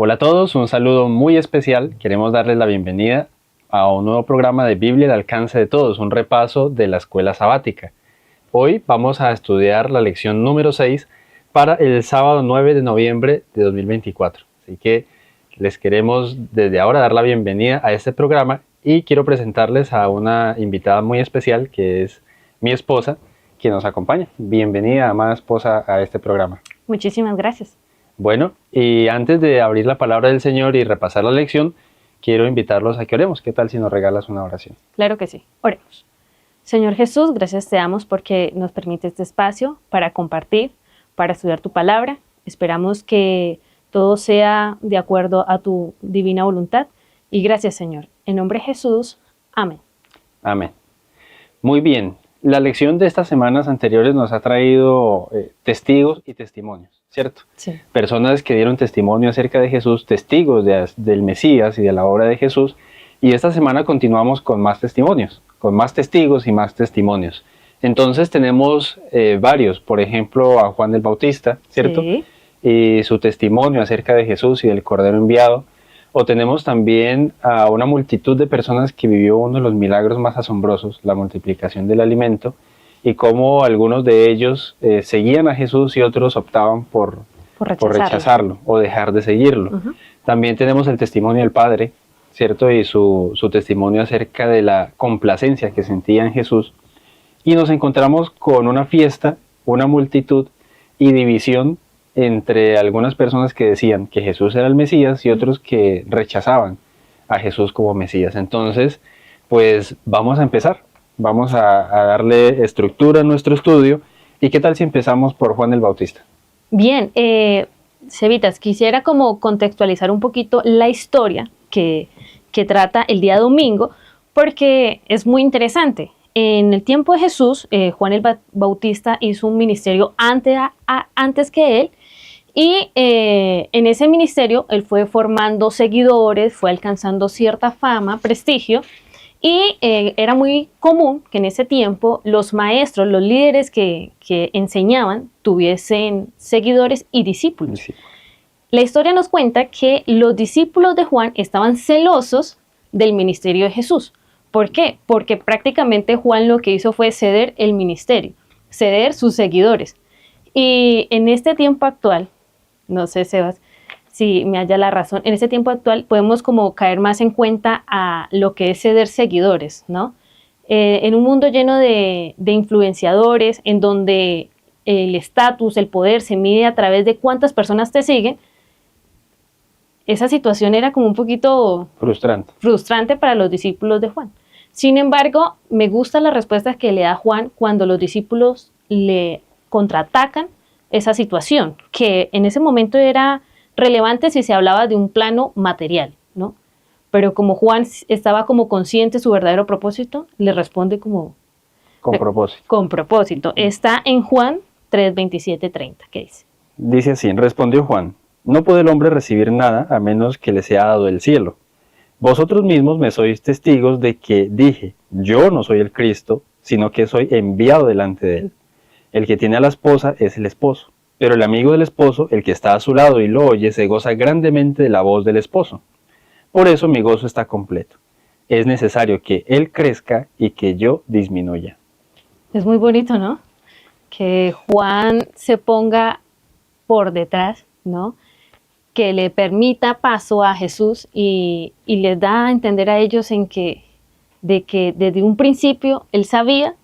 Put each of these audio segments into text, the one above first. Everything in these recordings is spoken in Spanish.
Hola a todos, un saludo muy especial. Queremos darles la bienvenida a un nuevo programa de Biblia al alcance de todos, un repaso de la escuela sabática. Hoy vamos a estudiar la lección número 6 para el sábado 9 de noviembre de 2024. Así que les queremos desde ahora dar la bienvenida a este programa y quiero presentarles a una invitada muy especial que es mi esposa, que nos acompaña. Bienvenida, amada esposa, a este programa. Muchísimas gracias. Bueno, y antes de abrir la palabra del Señor y repasar la lección, quiero invitarlos a que oremos. ¿Qué tal si nos regalas una oración? Claro que sí. Oremos. Señor Jesús, gracias te damos porque nos permite este espacio para compartir, para estudiar tu palabra. Esperamos que todo sea de acuerdo a tu divina voluntad. Y gracias, Señor. En nombre de Jesús. Amén. Amén. Muy bien. La lección de estas semanas anteriores nos ha traído testigos y testimonios, ¿cierto? Sí. Personas que dieron testimonio acerca de Jesús, testigos del Mesías y de la obra de Jesús. Y esta semana continuamos con más testimonios, con más testigos y más testimonios. Entonces tenemos varios, por ejemplo a Juan el Bautista, ¿cierto? Sí. Y su testimonio acerca de Jesús y del Cordero enviado. O tenemos también a una multitud de personas que vivió uno de los milagros más asombrosos, la multiplicación del alimento, y cómo algunos de ellos seguían a Jesús y otros optaban por rechazarlo o dejar de seguirlo. También tenemos el testimonio del Padre, ¿cierto? Y su testimonio acerca de la complacencia que sentía en Jesús. Y nos encontramos con una fiesta, una multitud y división entre algunas personas que decían que Jesús era el Mesías y otros que rechazaban a Jesús como Mesías. Entonces, pues vamos a empezar. Vamos a darle estructura a nuestro estudio. ¿Y qué tal si empezamos por Juan el Bautista? Bien, Cevitas, quisiera como contextualizar un poquito la historia que trata el día domingo, porque es muy interesante. En el tiempo de Jesús, Juan el Bautista hizo un ministerio antes que él, y en ese ministerio él fue formando seguidores, fue alcanzando cierta fama, prestigio, y era muy común que en ese tiempo los maestros, los líderes que enseñaban, tuviesen seguidores y discípulos. Sí. La historia nos cuenta que los discípulos de Juan estaban celosos del ministerio de Jesús. ¿Por qué? Porque prácticamente Juan lo que hizo fue ceder el ministerio, ceder sus seguidores. Y en este tiempo actual, no sé, Sebas, si me halla la razón, en este tiempo actual podemos como caer más en cuenta a lo que es ceder seguidores, ¿no? En un mundo lleno de influenciadores, en donde el estatus, el poder se mide a través de cuántas personas te siguen, esa situación era como un poquito frustrante para los discípulos de Juan. Sin embargo, me gusta la respuesta que le da Juan cuando los discípulos le contraatacan esa situación, que en ese momento era relevante si se hablaba de un plano material, ¿no? Pero como Juan estaba como consciente de su verdadero propósito, le responde como... Con propósito. Con propósito. Está en Juan 3:27-30, ¿qué dice? Dice así, respondió Juan: no puede el hombre recibir nada a menos que le sea dado el cielo. Vosotros mismos me sois testigos de que dije, yo no soy el Cristo, sino que soy enviado delante de él. El que tiene a la esposa es el esposo, pero el amigo del esposo, el que está a su lado y lo oye, se goza grandemente de la voz del esposo. Por eso mi gozo está completo. Es necesario que él crezca y que yo disminuya. Es muy bonito, ¿no? Que Juan se ponga por detrás, ¿no? Que le permita paso a Jesús y les da a entender a ellos de que desde un principio él sabía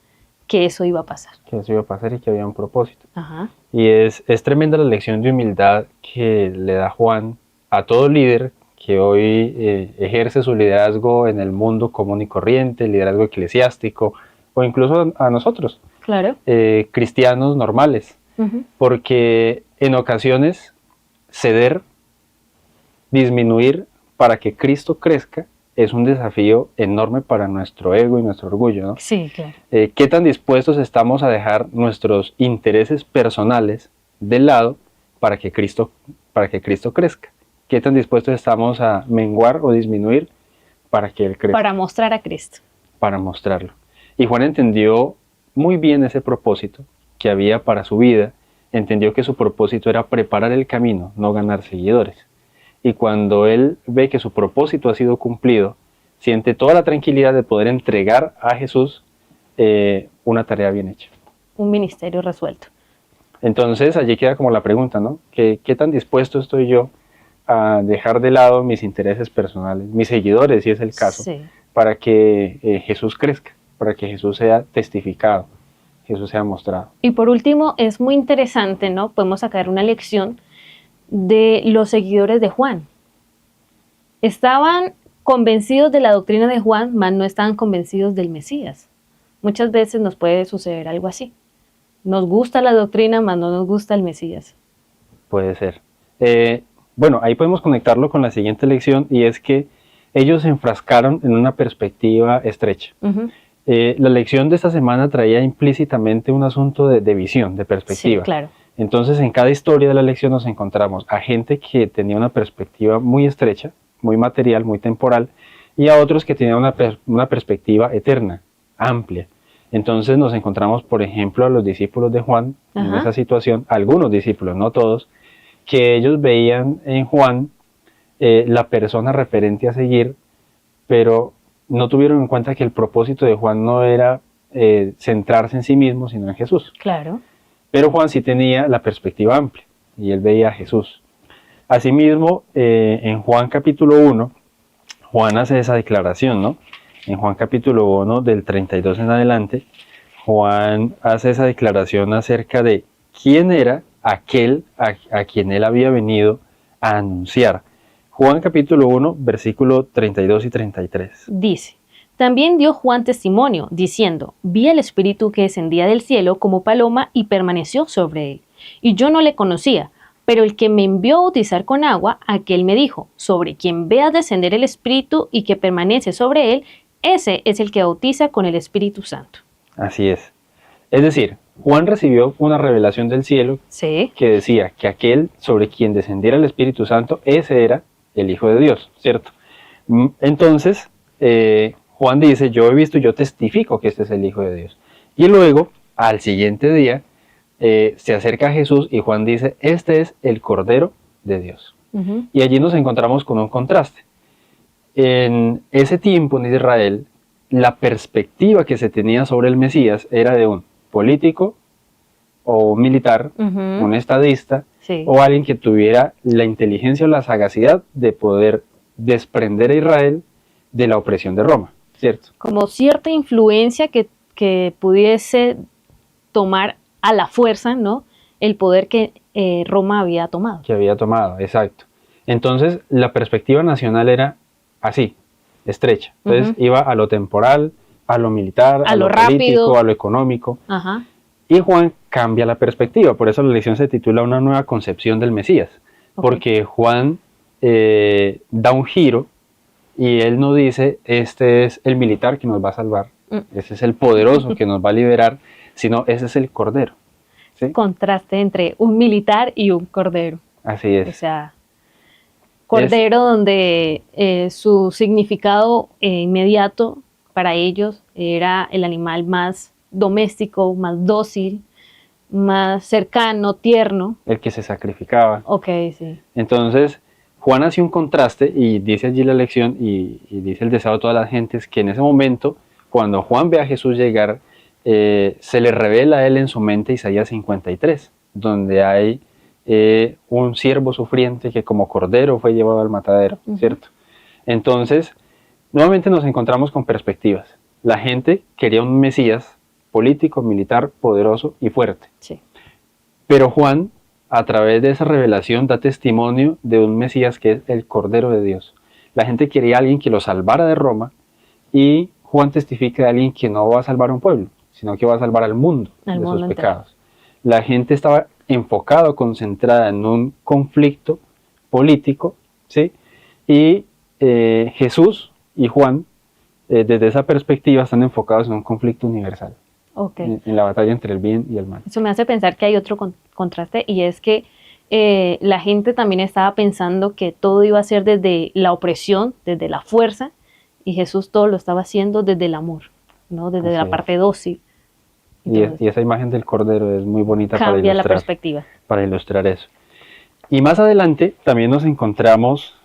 que eso iba a pasar. Que eso iba a pasar y que había un propósito. Ajá. Y es tremenda la lección de humildad que le da Juan a todo líder que hoy ejerce su liderazgo en el mundo común y corriente, liderazgo eclesiástico, o incluso a nosotros, Claro. Cristianos normales. Porque en ocasiones ceder, disminuir para que Cristo crezca es un desafío enorme para nuestro ego y nuestro orgullo, ¿no? Sí, claro. ¿Qué tan dispuestos estamos a dejar nuestros intereses personales de lado para que Cristo crezca? ¿Qué tan dispuestos estamos a menguar o disminuir para que Él crezca? Para mostrar a Cristo. Para mostrarlo. Y Juan entendió muy bien ese propósito que había para su vida, entendió que su propósito era preparar el camino, no ganar seguidores. y cuando él ve que su propósito ha sido cumplido, siente toda la tranquilidad de poder entregar a Jesús una tarea bien hecha. Un ministerio resuelto. Entonces allí queda como la pregunta, ¿no? ¿Qué tan dispuesto estoy yo a dejar de lado mis intereses personales, mis seguidores, si es el caso, Sí. para que Jesús crezca, para que Jesús sea testificado, Jesús sea mostrado? Y por último, es muy interesante, ¿no? Podemos sacar una lección de los seguidores de Juan. Estaban convencidos de la doctrina de Juan, mas no estaban convencidos del Mesías. Muchas veces nos puede suceder algo así. Nos gusta la doctrina, mas no nos gusta el Mesías. Puede ser. Bueno, ahí podemos conectarlo con la siguiente lección, y es que ellos se enfrascaron en una perspectiva estrecha. Ujú. La lección de esta semana traía implícitamente un asunto de visión, de perspectiva. Sí, claro. Entonces, en cada historia de la lección nos encontramos a gente que tenía una perspectiva muy estrecha, muy material, muy temporal, y a otros que tenían una perspectiva eterna, amplia. Entonces nos encontramos, por ejemplo, a los discípulos de Juan en Ajá. esa situación, algunos discípulos, no todos, que ellos veían en Juan la persona referente a seguir, pero no tuvieron en cuenta que el propósito de Juan no era centrarse en sí mismo, sino en Jesús. Claro. Pero Juan sí tenía la perspectiva amplia, y él veía a Jesús. Asimismo, en Juan capítulo 1, Juan hace esa declaración, ¿no? En Juan capítulo 1, del 32 en adelante, Juan hace esa declaración acerca de quién era aquel a quien él había venido a anunciar. Juan capítulo 1, versículo 32 y 33. Dice, también dio Juan testimonio, diciendo, vi al Espíritu que descendía del cielo como paloma y permaneció sobre él. Y yo no le conocía, pero el que me envió a bautizar con agua, aquel me dijo, sobre quien vea descender el Espíritu y que permanece sobre él, ese es el que bautiza con el Espíritu Santo. Así es. Es decir, Juan recibió una revelación del cielo Sí. que decía que aquel sobre quien descendiera el Espíritu Santo, ese era el Hijo de Dios, ¿cierto? Entonces, Juan dice, yo he visto y yo testifico que este es el Hijo de Dios. Y luego, al siguiente día, se acerca a Jesús y Juan dice, este es el Cordero de Dios. Ujú. Y allí nos encontramos con un contraste. En ese tiempo en Israel, la perspectiva que se tenía sobre el Mesías era de un político o un militar, Ujú. un estadista, Sí. o alguien que tuviera la inteligencia o la sagacidad de poder desprender a Israel de la opresión de Roma, ¿cierto? Como cierta influencia que pudiese tomar a la fuerza, ¿no? El poder que Roma había tomado. Que había tomado, exacto. Entonces, la perspectiva nacional era así, estrecha. Entonces, Ujú. iba a lo temporal, a lo militar, A a lo lo político, rápido. a lo económico. Ajá. Y Juan cambia la perspectiva, por eso la lección se titula Una nueva concepción del Mesías, Ok. porque Juan da un giro y él no dice, este es el militar que nos va a salvar, ese es el poderoso que nos va a liberar, sino ese es el Cordero. ¿Sí? Contraste entre un militar y un cordero. Así O es. sea, cordero donde su significado inmediato para ellos era el animal más doméstico, más dócil, más cercano, tierno. El que se sacrificaba. Ok, sí. Entonces, Juan hace un contraste y dice allí la lección y dice el deseo de todas las gentes que en ese momento, cuando Juan ve a Jesús llegar, se le revela a él en su mente Isaías 53, donde hay un siervo sufriente que como cordero fue llevado al matadero, Ujú. ¿cierto? Entonces, nuevamente nos encontramos con perspectivas. La gente quería un Mesías político, militar, poderoso y fuerte. Sí. Pero Juan, a través de esa revelación, da testimonio de un Mesías que es el Cordero de Dios. La gente quería a alguien que lo salvara de Roma, y Juan testifica de alguien que no va a salvar a un pueblo, sino que va a salvar al mundo Al de mundo sus entero. pecados. La gente estaba enfocada, concentrada en un conflicto político, ¿sí? Y Jesús y Juan, desde esa perspectiva, están enfocados en un conflicto universal, Ok. en la batalla entre el bien y el mal. Eso me hace pensar que hay otro contraste, y es que la gente también estaba pensando que todo iba a ser desde la opresión, desde la fuerza, y Jesús todo lo estaba haciendo desde el amor, ¿no? Desde Así la es. parte dócil. Y esa imagen del Cordero es muy bonita Cambia la para perspectiva. ilustrar eso. Y más adelante también nos encontramos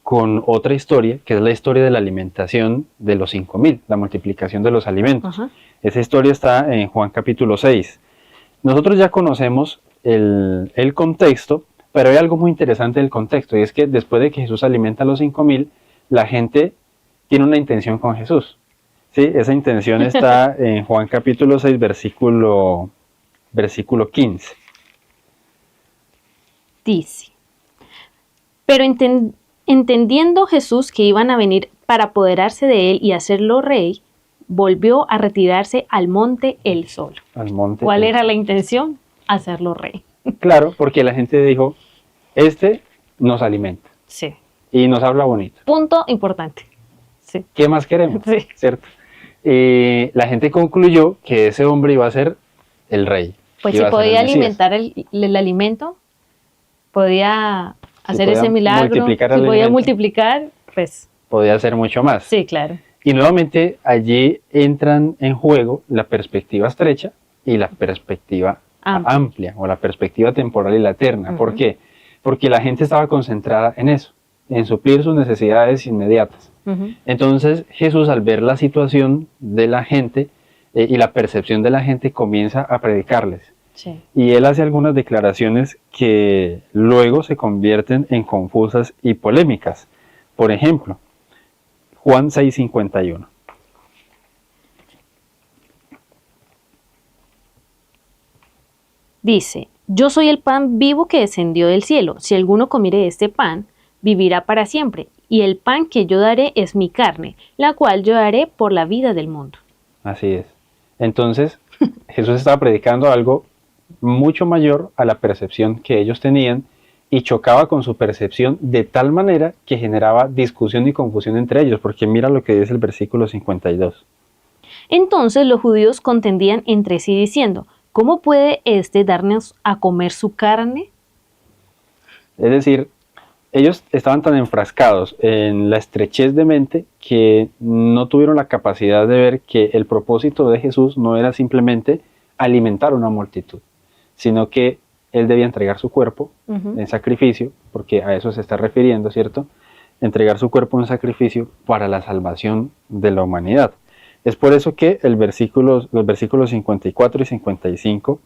con otra historia, que es la historia de la alimentación de los 5.000, la multiplicación de los alimentos. Ajá. Esa historia está en Juan capítulo 6. Nosotros ya conocemos el contexto, pero hay algo muy interesante del contexto, y es que después de que Jesús alimenta a los 5.000, la gente tiene una intención con Jesús. ¿Sí? Esa intención está en Juan capítulo 6, versículo 15. Dice, pero entendiendo Jesús que iban a venir para apoderarse de él y hacerlo rey, volvió a retirarse al monte él solo. Al monte. ¿Cuál era la intención? Hacerlo rey. Claro, porque la gente dijo, este nos alimenta Sí. y nos habla bonito. Punto importante. Sí. ¿Qué más queremos? Sí. ¿Cierto? La gente concluyó que ese hombre iba a ser el rey. Pues iba si a ser podía el Mesías. alimentar el alimento, podía hacer podía ese milagro, multiplicar si el podía alimento. multiplicar, pues Podía hacer mucho más. sí, claro. Y nuevamente allí entran en juego la perspectiva estrecha y la perspectiva amplia, o la perspectiva temporal y la eterna. ¿Por qué? Porque la gente estaba concentrada en eso, en suplir sus necesidades inmediatas. Entonces Jesús, al ver la situación de la gente y la percepción de la gente, comienza a predicarles. Sí. Y él hace algunas declaraciones que luego se convierten en confusas y polémicas. Por ejemplo, Juan 6:51. Dice, yo soy el pan vivo que descendió del cielo. Si alguno comiere este pan, vivirá para siempre. Y el pan que yo daré es mi carne, la cual yo daré por la vida del mundo. Así es. Entonces, Jesús estaba predicando algo mucho mayor a la percepción que ellos tenían y chocaba con su percepción de tal manera que generaba discusión y confusión entre ellos, porque mira lo que dice el versículo 52. Entonces los judíos contendían entre sí diciendo, ¿cómo puede éste darnos a comer su carne? Es decir, ellos estaban tan enfrascados en la estrechez de mente que no tuvieron la capacidad de ver que el propósito de Jesús no era simplemente alimentar una multitud, sino que él debía entregar su cuerpo en sacrificio, porque a eso se está refiriendo, ¿cierto? Entregar su cuerpo en sacrificio para la salvación de la humanidad. Es por eso que los versículos 54 y 55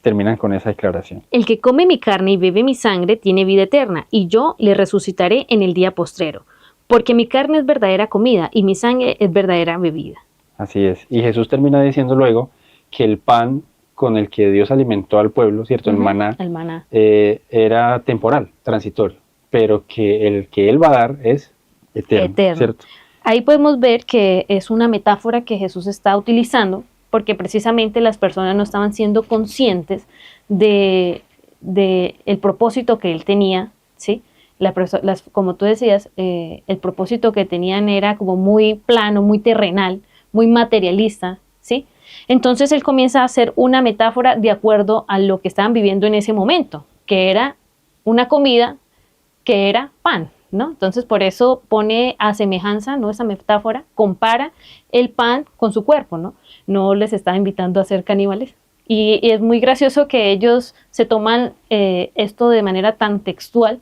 terminan con esa declaración. El que come mi carne y bebe mi sangre tiene vida eterna, y yo le resucitaré en el día postrero, porque mi carne es verdadera comida y mi sangre es verdadera bebida. Así es. Y Jesús termina diciendo luego que el pan con el que Dios alimentó al pueblo, ¿cierto? El maná, era temporal, transitorio, pero que el que Él va a dar es eterno. ¿Cierto? Ahí podemos ver que es una metáfora que Jesús está utilizando, porque precisamente las personas no estaban siendo conscientes de el propósito que Él tenía, ¿sí? Como tú decías, el propósito que tenían era como muy plano, muy terrenal, muy materialista, ¿sí? Entonces Él comienza a hacer una metáfora de acuerdo a lo que estaban viviendo en ese momento, que era una comida que era pan, ¿no? Entonces por eso pone a semejanza, ¿no? Esa metáfora, compara el pan con su cuerpo, ¿no? No les está invitando a ser caníbales. Y es muy gracioso que ellos se toman esto de manera tan textual,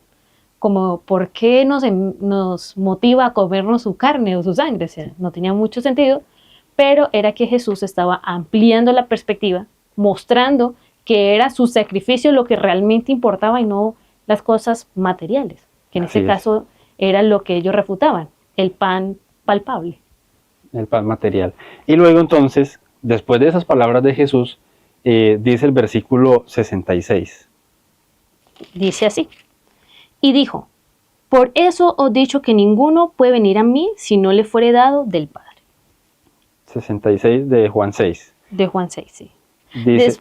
como ¿por qué nos motiva a comernos su carne o su sangre? O sea, no tenía mucho sentido, pero era que Jesús estaba ampliando la perspectiva, mostrando que era su sacrificio lo que realmente importaba y no las cosas materiales, que en este caso era lo que ellos refutaban, el pan palpable. El pan material. Y luego entonces, después de esas palabras de Jesús, dice el versículo 66. Dice así, y dijo, por eso os he dicho que ninguno puede venir a mí si no le fuere dado del Padre. 66 de Juan 6. De Juan 6, sí. Dice,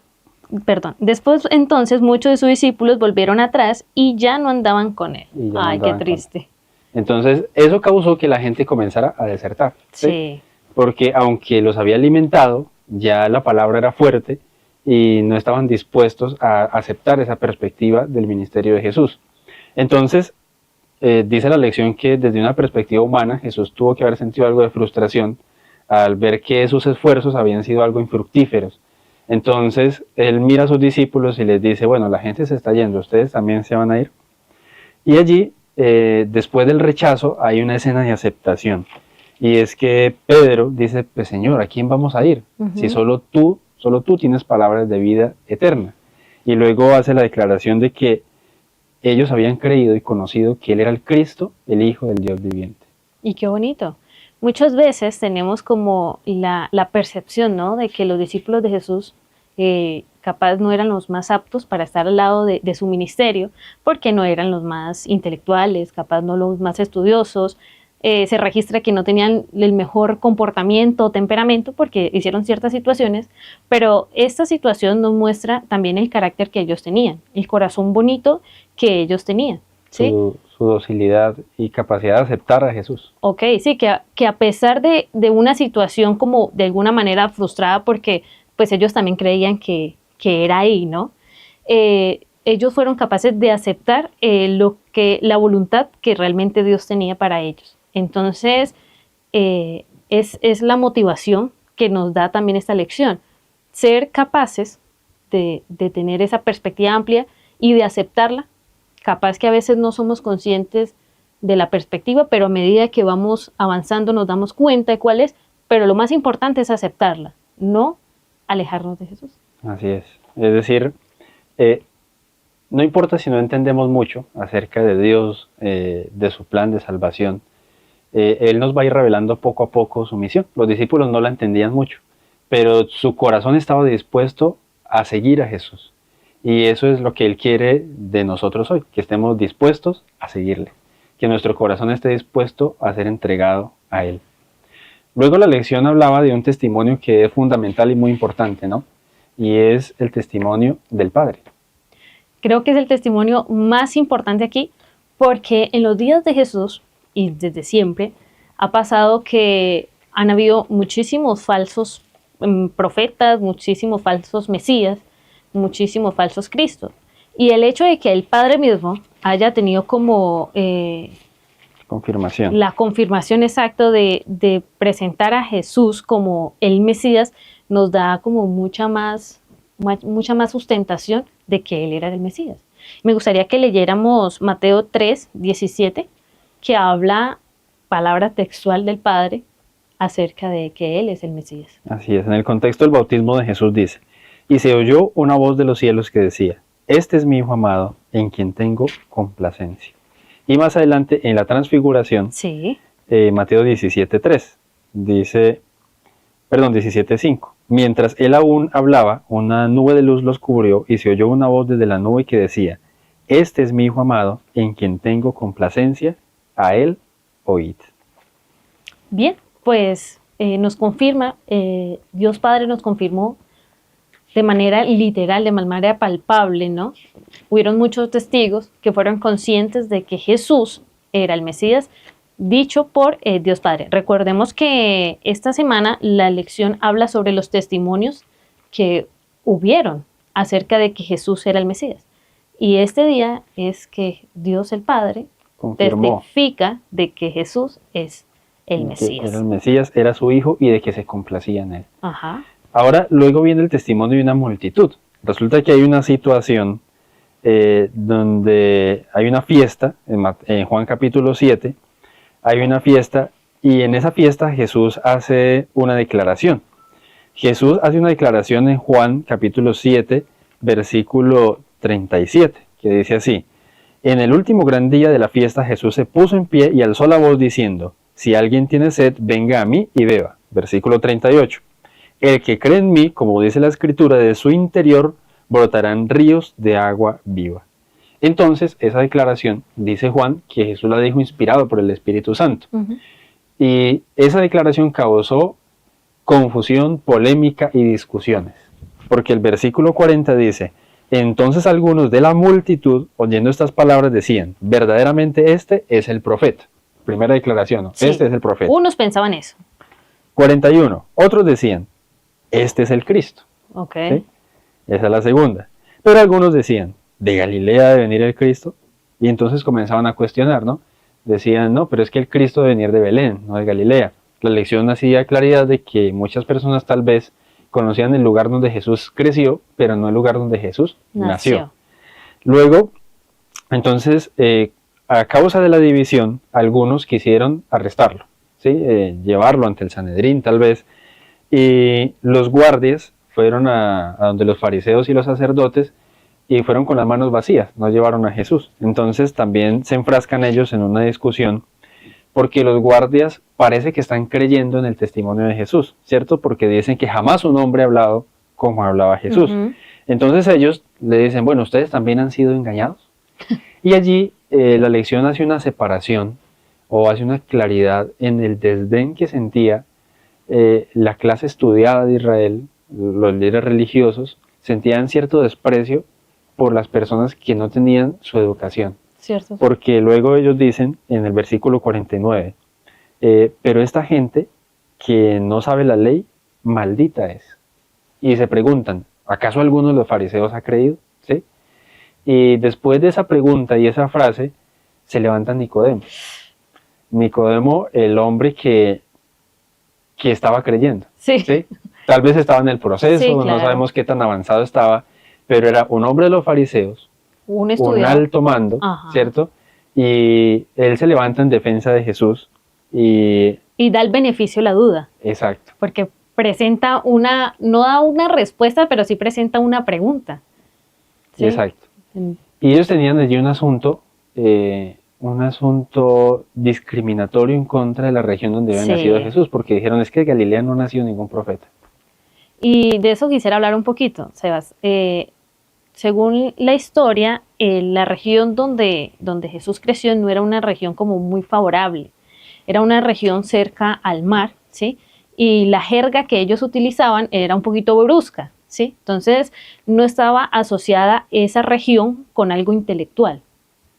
Después entonces muchos de sus discípulos volvieron atrás y ya no andaban con él. Ay, qué triste. Entonces eso causó que la gente comenzara a desertar. Sí. Porque aunque los había alimentado, ya la palabra era fuerte y no estaban dispuestos a aceptar esa perspectiva del ministerio de Jesús. Entonces, dice la lección que desde una perspectiva humana, Jesús tuvo que haber sentido algo de frustración al ver que sus esfuerzos habían sido algo infructíferos. Entonces él mira a sus discípulos y les dice, bueno, la gente se está yendo, ustedes también se van a ir. Y allí, después del rechazo, hay una escena de aceptación. Y es que Pedro dice, pues Señor, ¿a quién vamos a ir? Si solo tú tienes palabras de vida eterna. Y luego hace la declaración de que ellos habían creído y conocido que Él era el Cristo, el Hijo del Dios viviente. Y qué bonito. Muchas veces tenemos como la percepción, ¿no?, de que los discípulos de Jesús capaz no eran los más aptos para estar al lado de su ministerio, porque no eran los más intelectuales, capaz no los más estudiosos. Se registra que no tenían el mejor comportamiento o temperamento porque hicieron ciertas situaciones, pero esta situación nos muestra también el carácter que ellos tenían, el corazón bonito que ellos tenían. ¿Sí? Su docilidad y capacidad de aceptar a Jesús. Ok, sí, que a pesar de una situación como de alguna manera frustrada, porque pues ellos también creían que era ahí, ¿no? Ellos fueron capaces de aceptar la voluntad que realmente Dios tenía para ellos. Entonces, es la motivación que nos da también esta lección, ser capaces de tener esa perspectiva amplia y de aceptarla. Capaz que a veces no somos conscientes de la perspectiva, pero a medida que vamos avanzando nos damos cuenta de cuál es, pero lo más importante es aceptarla, no alejarnos de Jesús. Así es. Es decir, no importa si no entendemos mucho acerca de Dios, de su plan de salvación, Él nos va a ir revelando poco a poco su misión. Los discípulos no la entendían mucho, pero su corazón estaba dispuesto a seguir a Jesús. Y eso es lo que Él quiere de nosotros hoy, que estemos dispuestos a seguirle, que nuestro corazón esté dispuesto a ser entregado a Él. Luego la lección hablaba de un testimonio que es fundamental y muy importante, ¿no? Y es el testimonio del Padre. Creo que es el testimonio más importante aquí, porque en los días de Jesús, y desde siempre, ha pasado que han habido muchísimos falsos profetas, muchísimos falsos mesías, muchísimos falsos cristos. Y el hecho de que el Padre mismo haya tenido como confirmación. La confirmación exacta de presentar a Jesús como el Mesías nos da como mucha más sustentación de que Él era el Mesías. Me gustaría que leyéramos Mateo 3, 17, que habla palabra textual del Padre acerca de que Él es el Mesías. Así es, en el contexto del bautismo de Jesús dice, y se oyó una voz de los cielos que decía, este es mi Hijo amado, en quien tengo complacencia. Y más adelante, en la transfiguración, sí. Mateo 17:3, dice, 17:5, mientras él aún hablaba, una nube de luz los cubrió y se oyó una voz desde la nube que decía, este es mi Hijo amado, en quien tengo complacencia, a él oíd. Bien, pues nos confirma, Dios Padre nos confirmó de manera literal, de manera palpable, ¿no? Hubieron muchos testigos que fueron conscientes de que Jesús era el Mesías, dicho por Dios Padre. Recordemos que esta semana la lección habla sobre los testimonios que hubieron acerca de que Jesús era el Mesías. Y este día es que Dios el Padre confirmó, testifica de que Jesús es el Mesías. Era el Mesías, era su Hijo y de que se complacía en él. Ajá. Ahora, luego viene el testimonio de una multitud. Resulta que hay una situación donde hay una fiesta, en Juan capítulo 7, hay una fiesta y en esa fiesta Jesús hace una declaración. Jesús hace una declaración en Juan capítulo 7, versículo 37, que dice así, en el último gran día de la fiesta Jesús se puso en pie y alzó la voz diciendo, si alguien tiene sed, venga a mí y beba. Versículo 38. El que cree en mí, como dice la Escritura, de su interior brotarán ríos de agua viva. Entonces, esa declaración, dice Juan, que Jesús la dijo inspirado por el Espíritu Santo. Y esa declaración causó confusión, polémica y discusiones. Porque el versículo 40 dice, entonces algunos de la multitud, oyendo estas palabras, decían, verdaderamente este es el profeta. Primera declaración, ¿no? Sí, este es el profeta. Unos pensaban eso. 41. Otros decían, este es el Cristo. Ok. ¿Sí? Esa es la segunda. Pero algunos decían, ¿de Galilea debe venir el Cristo? Y entonces comenzaban a cuestionar, ¿no? Decían, no, pero es que el Cristo debe venir de Belén, no de Galilea. La lección hacía claridad de que muchas personas tal vez conocían el lugar donde Jesús creció, pero no el lugar donde Jesús nació. Luego, entonces, a causa de la división, algunos quisieron arrestarlo, ¿sí? Llevarlo ante el Sanedrín tal vez, y los guardias fueron a donde los fariseos y los sacerdotes y fueron con las manos vacías, no llevaron a Jesús. Entonces también se enfrascan ellos en una discusión porque los guardias parece que están creyendo en el testimonio de Jesús, ¿cierto? Porque dicen que jamás un hombre ha hablado como hablaba Jesús. Entonces ellos le dicen, bueno, ¿ustedes también han sido engañados? Y allí la lección hace una separación o hace una claridad en el desdén que sentía la clase estudiada de Israel, los líderes religiosos, sentían cierto desprecio por las personas que no tenían su educación. Cierto. Porque luego ellos dicen en el versículo 49, pero esta gente que no sabe la ley, maldita es. Y se preguntan, ¿acaso alguno de los fariseos ha creído? ¿Sí? Y después de esa pregunta y esa frase, se levanta Nicodemo. Nicodemo, el hombre que estaba creyendo. Sí. ¿Sí? Tal vez estaba en el proceso, Sí, claro. No sabemos qué tan avanzado estaba, pero era un hombre de los fariseos, Un un alto mando, Ajá. ¿cierto? Y él se levanta en defensa de Jesús y... Y da el beneficio a la duda. Exacto. Porque presenta no da una respuesta, pero sí presenta una pregunta. ¿Sí? Exacto. Y ellos tenían allí un asunto discriminatorio en contra de la región donde había nacido Jesús, porque dijeron, es que de Galilea no ha nacido ningún profeta. Y de eso quisiera hablar un poquito, Sebas. Según la historia, la región donde Jesús creció no era una región como muy favorable. Era una región cerca al mar, ¿sí? Y la jerga que ellos utilizaban era un poquito brusca, ¿sí? Entonces, no estaba asociada esa región con algo intelectual.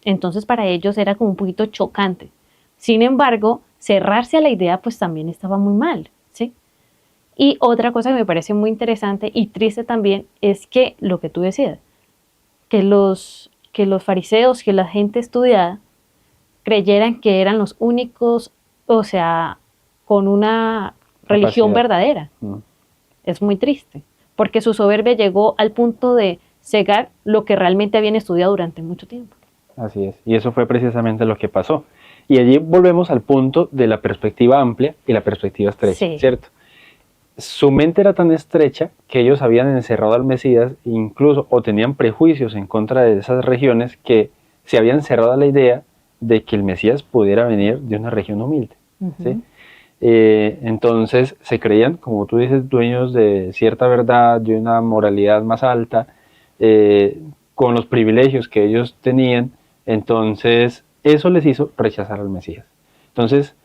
Entonces, para ellos era como un poquito chocante. Sin embargo, cerrarse a la idea, pues también estaba muy mal, ¿sí? Y otra cosa que me parece muy interesante y triste también es que lo que tú decías, que los fariseos, que la gente estudiada, creyeran que eran los únicos, o sea, con una religión verdadera. Es muy triste, porque su soberbia llegó al punto de cegar lo que realmente habían estudiado durante mucho tiempo. Así es, y eso fue precisamente lo que pasó. Y allí volvemos al punto de la perspectiva amplia y la perspectiva estrecha, ¿cierto? Su mente era tan estrecha que ellos habían encerrado al Mesías, incluso, o tenían prejuicios en contra de esas regiones, que se habían cerrado a la idea de que el Mesías pudiera venir de una región humilde, ¿sí? Entonces se creían, como tú dices, dueños de cierta verdad, de una moralidad más alta, con los privilegios que ellos tenían. Entonces eso les hizo rechazar al Mesías. Entonces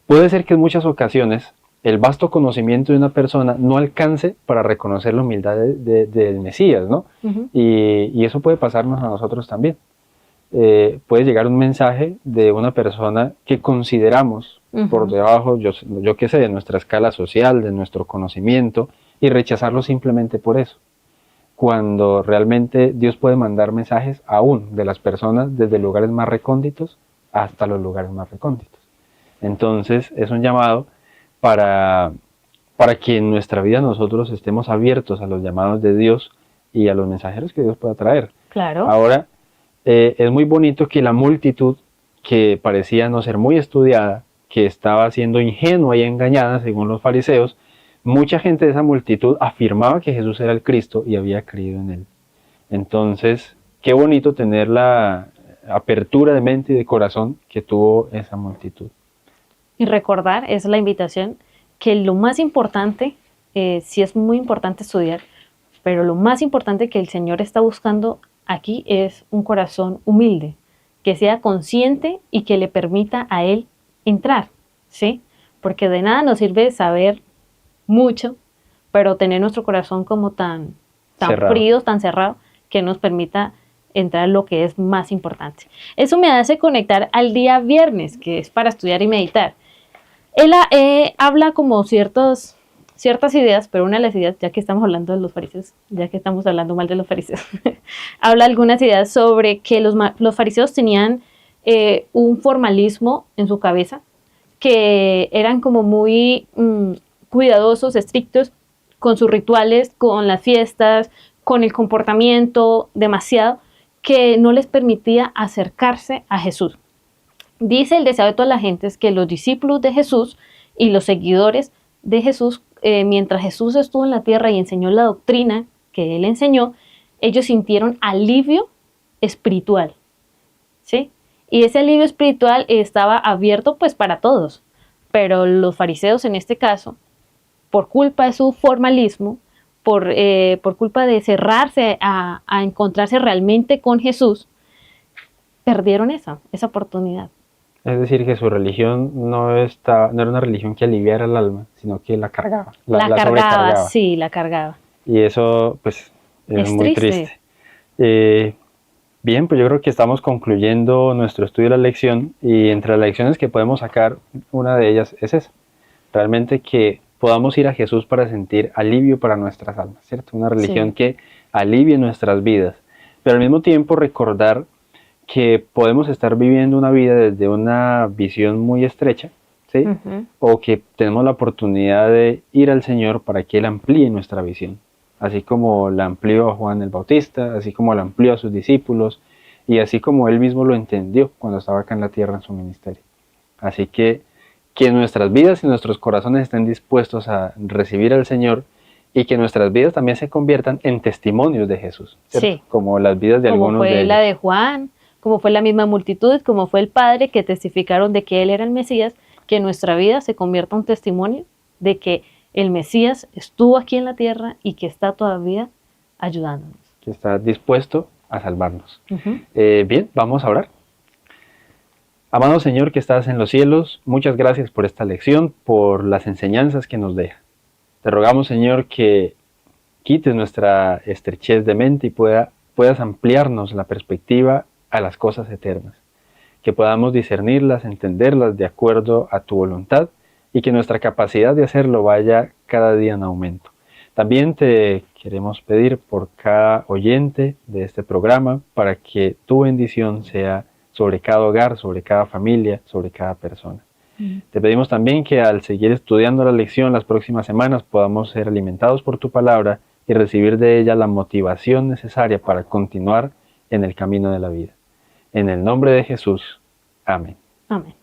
puede ser que en muchas ocasiones el vasto conocimiento de una persona no alcance para reconocer la humildad del Mesías, ¿no? Y eso puede pasarnos a nosotros también. Puede llegar un mensaje de una persona que consideramos por debajo, yo qué sé, de nuestra escala social, de nuestro conocimiento, y rechazarlo simplemente por eso. Cuando realmente Dios puede mandar mensajes aún de las personas desde lugares más recónditos hasta los lugares más recónditos. Entonces es un llamado para que en nuestra vida nosotros estemos abiertos a los llamados de Dios y a los mensajeros que Dios pueda traer. Claro. Ahora, es muy bonito que la multitud, que parecía no ser muy estudiada, que estaba siendo ingenua y engañada según los fariseos, mucha gente de esa multitud afirmaba que Jesús era el Cristo y había creído en él. Entonces, qué bonito tener la apertura de mente y de corazón que tuvo esa multitud. Y recordar, es la invitación, que lo más importante, sí es muy importante estudiar, pero lo más importante que el Señor está buscando aquí es un corazón humilde, que sea consciente y que le permita a Él entrar, ¿sí? Porque de nada nos sirve saber mucho, pero tener nuestro corazón como tan frío, tan cerrado, que nos permita entrar en lo que es más importante. Eso me hace conectar al día viernes, que es para estudiar y meditar. Él habla como ciertas ideas, pero una de las ideas, ya que estamos hablando de los fariseos, ya que estamos hablando mal de los fariseos, habla algunas ideas sobre que los fariseos tenían un formalismo en su cabeza, que eran como muy cuidadosos, estrictos con sus rituales, con las fiestas, con el comportamiento demasiado, que no les permitía acercarse a Jesús. Dice el deseo de toda la gente es que los discípulos de Jesús y los seguidores de Jesús, mientras Jesús estuvo en la tierra y enseñó la doctrina que él enseñó, ellos sintieron alivio espiritual, ¿sí? Y ese alivio espiritual estaba abierto pues para todos, pero los fariseos en este caso, por culpa de su formalismo, por culpa de cerrarse a encontrarse realmente con Jesús, perdieron esa oportunidad. Es decir, que su religión no era una religión que aliviara el alma, sino que la cargaba. La cargaba, sí, la cargaba. Y eso, pues, es muy triste. Bien, pues yo creo que estamos concluyendo nuestro estudio de la lección, y entre las lecciones que podemos sacar, una de ellas es esa. Realmente que podamos ir a Jesús para sentir alivio para nuestras almas, ¿cierto? Una religión que alivie nuestras vidas, pero al mismo tiempo recordar que podemos estar viviendo una vida desde una visión muy estrecha, ¿sí? O que tenemos la oportunidad de ir al Señor para que Él amplíe nuestra visión, así como la amplió a Juan el Bautista, así como la amplió a sus discípulos, y así como Él mismo lo entendió cuando estaba acá en la tierra en su ministerio. Así que nuestras vidas y nuestros corazones estén dispuestos a recibir al Señor, y que nuestras vidas también se conviertan en testimonios de Jesús, ¿cierto? Sí. Como las vidas de algunos de ellos. Como fue la de Juan, como fue la misma multitud, como fue el Padre, que testificaron de que Él era el Mesías, que nuestra vida se convierta en un testimonio de que el Mesías estuvo aquí en la tierra y que está todavía ayudándonos. Que está dispuesto a salvarnos. Bien, vamos a orar. Amado Señor que estás en los cielos, muchas gracias por esta lección, por las enseñanzas que nos deja. Te rogamos, Señor, que quites nuestra estrechez de mente y puedas ampliarnos la perspectiva a las cosas eternas, que podamos discernirlas, entenderlas de acuerdo a tu voluntad, y que nuestra capacidad de hacerlo vaya cada día en aumento. También te queremos pedir por cada oyente de este programa, para que tu bendición sea sobre cada hogar, sobre cada familia, sobre cada persona. Te pedimos también que al seguir estudiando la lección las próximas semanas podamos ser alimentados por tu palabra y recibir de ella la motivación necesaria para continuar en el camino de la vida. En el nombre de Jesús. Amén. Amén.